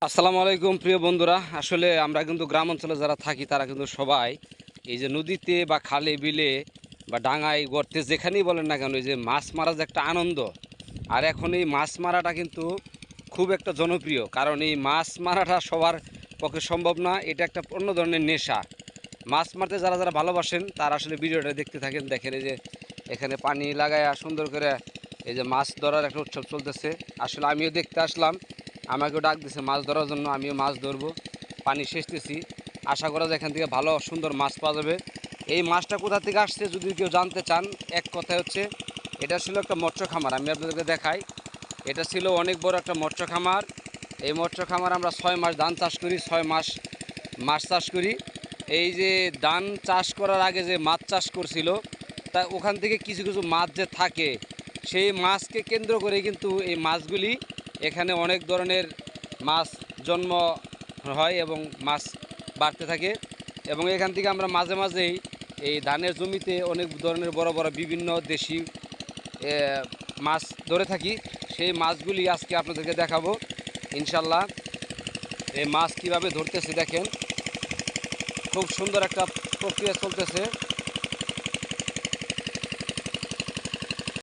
আসসালামু আলাইকুম প্রিয় বন্ধুরা। আসলে আমরা কিন্তু গ্রাম অঞ্চলে যারা থাকি তারা কিন্তু সবাই এই যে নদীতে বা খালে বিলে বা ডাঙায় গর্তে যেখানেই বলেন না কেন, এই যে মাছ মারা যে একটা আনন্দ, আর এখন এই মাছ মারাটা কিন্তু খুব একটা জনপ্রিয়। কারণ এই মাছ মারাটা সবার পক্ষে সম্ভব না, এটা একটা অন্য ধরনের নেশা। মাছ মারতে যারা যারা ভালোবাসেন তারা আসলে ভিডিওটা দেখতে থাকেন। দেখেন এই যে এখানে পানি লাগায়া সুন্দর করে এই যে মাছ ধরার একটা উৎসব চলতেছে। আসলে আমিও দেখতে আসলাম, আমাকেও ডাক দিছে মাছ ধরার জন্য, আমিও মাছ ধরবো। পানি সেচতেছি, আশা করা যায় এখান থেকে ভালো সুন্দর মাছ পাওয়া যাবে। এই মাছটা কোথা থেকে আসছে যদি কেউ জানতে চান, এক কথায় হচ্ছে এটা ছিল একটা মৎস্য খামার। আমি আপনাদেরকে দেখাই, এটা ছিল অনেক বড় একটা মৎস্য খামার। এই মৎস্য খামার আমরা 6 মাস ধান চাষ করি, 6 মাস মাছ চাষ করি। এই যে ধান চাষ করার আগে যে মাছ চাষ করছিল, তা ওখান থেকে কিছু কিছু মাছ যে থাকে, সেই মাছকে কেন্দ্র করে কিন্তু এই মাছগুলি এখানে অনেক ধরনের মাছ জন্ম হয় এবং মাছ বাড়তে থাকে। এবং এখান থেকে আমরা মাঝে মাঝেই এই ধানের জমিতে অনেক ধরনের বড় বড় বিভিন্ন দেশি মাছ ধরে থাকি। সেই মাছগুলি আজকে আপনাদেরকে দেখাবো ইনশাল্লাহ। এই মাছ কীভাবে ধরতেছে দেখেন, খুব সুন্দর একটা প্রক্রিয়া চলতেছে।